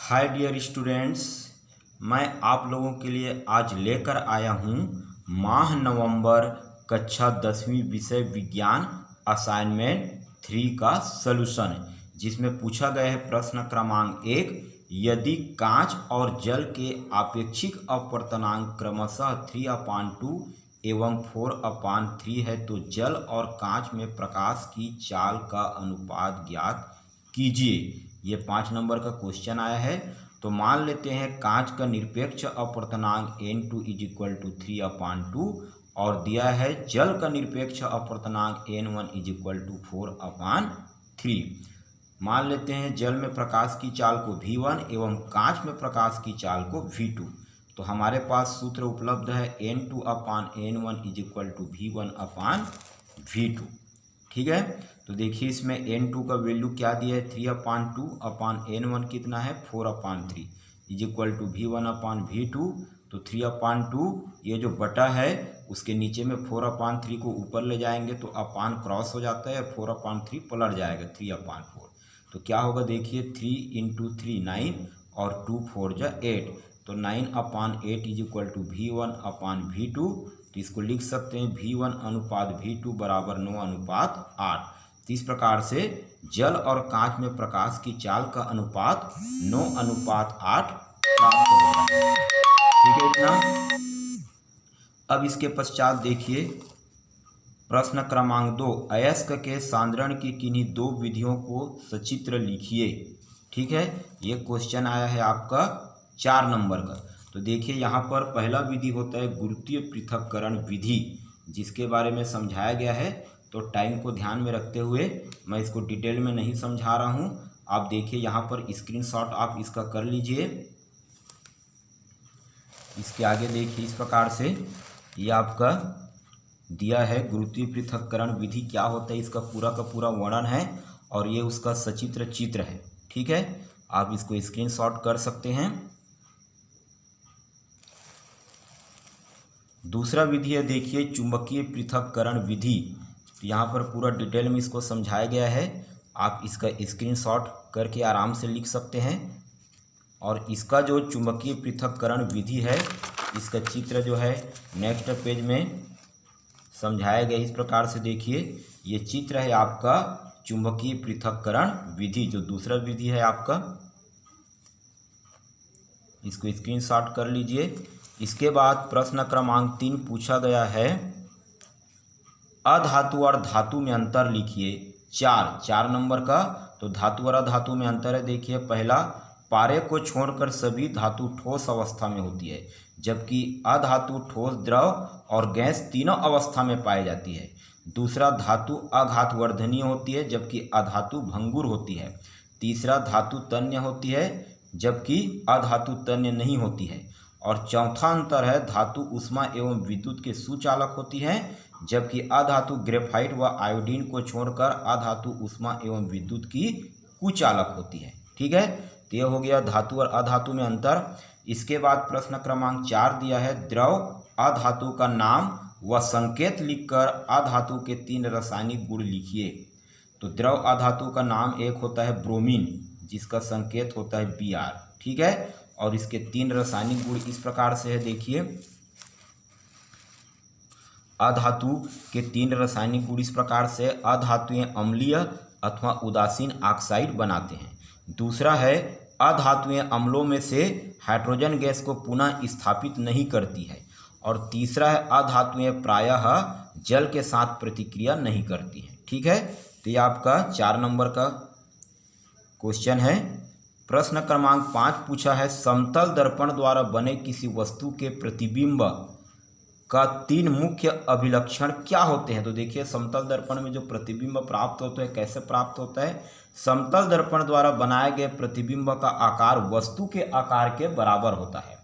Hi dear students, मैं आप लोगों के लिए आज लेकर आया हूँ माह नवंबर कक्षा 10वीं विषय विज्ञान असाइनमेंट 3 का सलूशन, जिसमें पूछा गया है प्रश्न क्रमांक 1। यदि कांच और जल के आपेक्षिक अपवर्तनांक क्रमशः 3/2 एवं 4/3 है तो जल और कांच में प्रकाश की चाल का अनुपात ज्ञात कीजिए। ये 5 नंबर का क्वेश्चन आया है। तो मान लेते हैं कांच का निरपेक्ष अपवर्तनांक N2 = 3/2 और दिया है जल का निरपेक्ष अपवर्तनांक N1 = 4/3। मान लेते हैं जल में प्रकाश की चाल को V1 एवं कांच में प्रकाश की चाल को V2। तो हमारे पास सूत्र उपलब्ध है N2/N1 = V1/V2। ठीक है, तो देखिए इसमें N2 का वैल्यू क्या दिया है 3/2/N1 कितना है 4/3 = V1/V2। तो 3/2 ये जो बटा है उसके नीचे में 4/3 को ऊपर ले जाएंगे तो अपान क्रॉस हो जाता है, 4/3 पलट जाएगा 3/4। तो क्या होगा देखिए 3 × 3 9 और 2 4 8, तो 9/8 = V1/V2। तो इसको लिख सकते हैं V1/V2 = 9/8। तो इस प्रकार से जल और कांच में प्रकाश की चाल का अनुपात 9/8 प्राप्त होता है। ठीक है इतना। अब इसके पश्चात देखिए प्रश्न क्रमांक 2। अयस्क के सांद्रण की किन्हीं 2 विधियों को सचित्र लिखिए। ठीक है, ये क्वेश्चन आया है आपका 4 नंबर का। तो देखिए यहाँ पर पहला विधि होता है गुरुत्वीय पृथक्करण विधि, जिसके बारे में समझाया गया है। तो टाइम को ध्यान में रखते हुए मैं इसको डिटेल में नहीं समझा रहा हूँ। आप देखिए यहाँ पर स्क्रीनशॉट आप इसका कर लीजिए। इसके आगे देखिए इस प्रकार से ये आपका दिया है गुरुत्वीय पृथक्करण विधि क्या होता है, इसका पूरा का पूरा वर्णन है और ये उसका सचित्र चित्र है। ठीक है, आप इसको स्क्रीनशॉट कर सकते हैं। दूसरा विधि है देखिए चुंबकीय पृथक्करण विधि। तो यहाँ पर पूरा डिटेल में इसको समझाया गया है, आप इसका स्क्रीनशॉट करके आराम से लिख सकते हैं। और इसका जो चुंबकीय पृथक्करण विधि है इसका चित्र जो है नेक्स्ट पेज में समझाया गया इस प्रकार से। देखिए ये चित्र है आपका चुंबकीय पृथक्करण विधि, जो दूसरा विधि है आपका, इसको स्क्रीनशॉट कर लीजिए। इसके बाद प्रश्न क्रमांक 3 पूछा गया है अधातु और धातु में अंतर लिखिए। 4 नंबर का। तो धातु और अधातु में अंतर है देखिए, पहला पारे को छोड़कर सभी धातु ठोस अवस्था में होती है, जबकि अधातु ठोस, द्रव और गैस तीनों अवस्था में पाई जाती है। दूसरा धातु अघातवर्धनीय होती है जबकि अधातु भंगुर होती है। तीसरा धातु तन्य होती है जबकि अधातु तन्य नहीं होती है। और चौथा अंतर है धातु ऊष्मा एवं विद्युत के सुचालक होती है जबकि अधातु ग्रेफाइट व आयोडीन को छोड़कर अधातु ऊष्मा एवं विद्युत की कुचालक होती है। ठीक है, तो यह हो गया धातु और अधातु में अंतर। इसके बाद प्रश्न क्रमांक 4 दिया है द्रव अधातु का नाम व संकेत लिखकर अधातु के 3 रासायनिक गुण लिखिए। तो द्रव अधातु का नाम एक होता है ब्रोमीन, जिसका संकेत होता है Br। ठीक है, और इसके 3 रासायनिक गुण इस प्रकार से है देखिए। अधातु के 3 रासायनिक गुण इस प्रकार से, अधातुएं अम्लीय अथवा उदासीन ऑक्साइड बनाते हैं। दूसरा है अधातुएं अम्लों में से हाइड्रोजन गैस को पुनः स्थापित नहीं करती है। और तीसरा है अधातुएं प्रायः जल के साथ प्रतिक्रिया नहीं करती हैं। ठीक है, तो ये आपका 4 नंबर का क्वेश्चन है। प्रश्न क्रमांक 5 पूछा है समतल दर्पण द्वारा बने किसी वस्तु के प्रतिबिंब का 3 मुख्य अभिलक्षण क्या होते हैं। तो देखिए समतल दर्पण में जो प्रतिबिंब प्राप्त होता है कैसे प्राप्त होता है, समतल दर्पण द्वारा बनाए गए प्रतिबिंब का आकार वस्तु के आकार के बराबर होता है।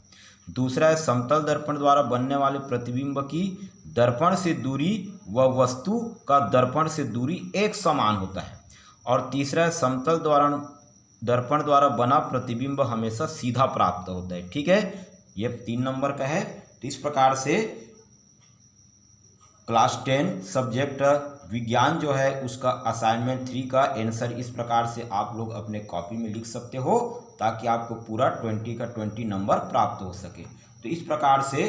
दूसरा है समतल दर्पण द्वारा बनने वाले प्रतिबिंब की दर्पण से दूरी व वस्तु का दर्पण से दूरी एक समान होता है। और तीसरा है समतल दर्पण द्वारा बना प्रतिबिंब हमेशा सीधा प्राप्त होता है। ठीक है, ये 3 नंबर का है। तो इस प्रकार से क्लास 10 सब्जेक्ट विज्ञान जो है उसका असाइनमेंट 3 का आंसर इस प्रकार से आप लोग अपने कॉपी में लिख सकते हो ताकि आपको पूरा 20 का 20 नंबर प्राप्त हो सके। तो इस प्रकार से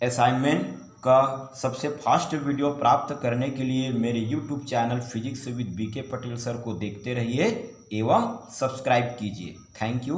असाइनमेंट का सबसे फास्ट वीडियो प्राप्त करने के लिए मेरे YouTube channel physics with BK Patel sir को देखते रहिए एवं सब्सक्राइब कीजिए। Thank you.